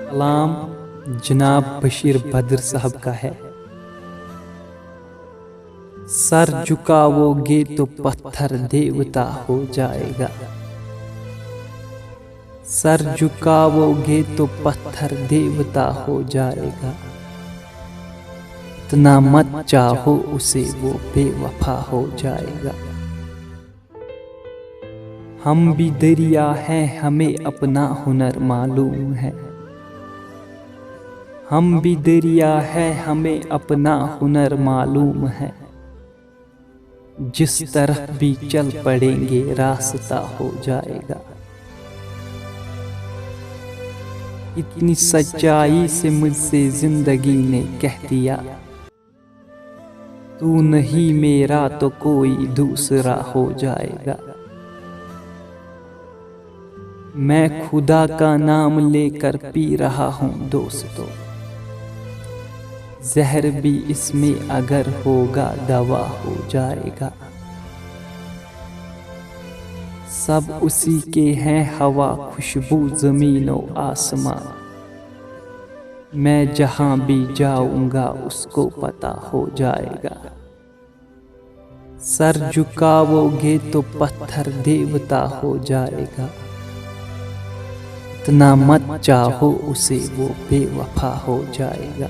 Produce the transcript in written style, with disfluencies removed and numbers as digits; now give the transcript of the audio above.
कलाम जनाब बशीर बद्र साहब का है। सर झुकाओगे तो पत्थर देवता हो जाएगा। सर झुकाओगे तो पत्थर देवता हो जाएगा। इतना मत चाहो उसे, वो बेवफा हो जाएगा। हम भी दरिया हैं, हमें अपना हुनर मालूम है। हम भी दरिया हैं, हमें अपना हुनर मालूम है। जिस तरफ भी चल पड़ेंगे रास्ता हो जाएगा। इतनी सच्चाई से मुझसे जिंदगी ने कह दिया, तू नहीं मेरा तो कोई दूसरा हो जाएगा। मैं खुदा का नाम लेकर पी रहा हूँ दोस्तों, जहर भी इसमें अगर होगा दवा हो जाएगा। सब उसी के हैं हवा खुशबू ज़मीन व आसमां। मैं जहाँ भी जाऊंगा उसको पता हो जाएगा। सर झुकाओगे तो पत्थर देवता हो जाएगा। इतना मत चाहो उसे, वो बेवफा हो जाएगा।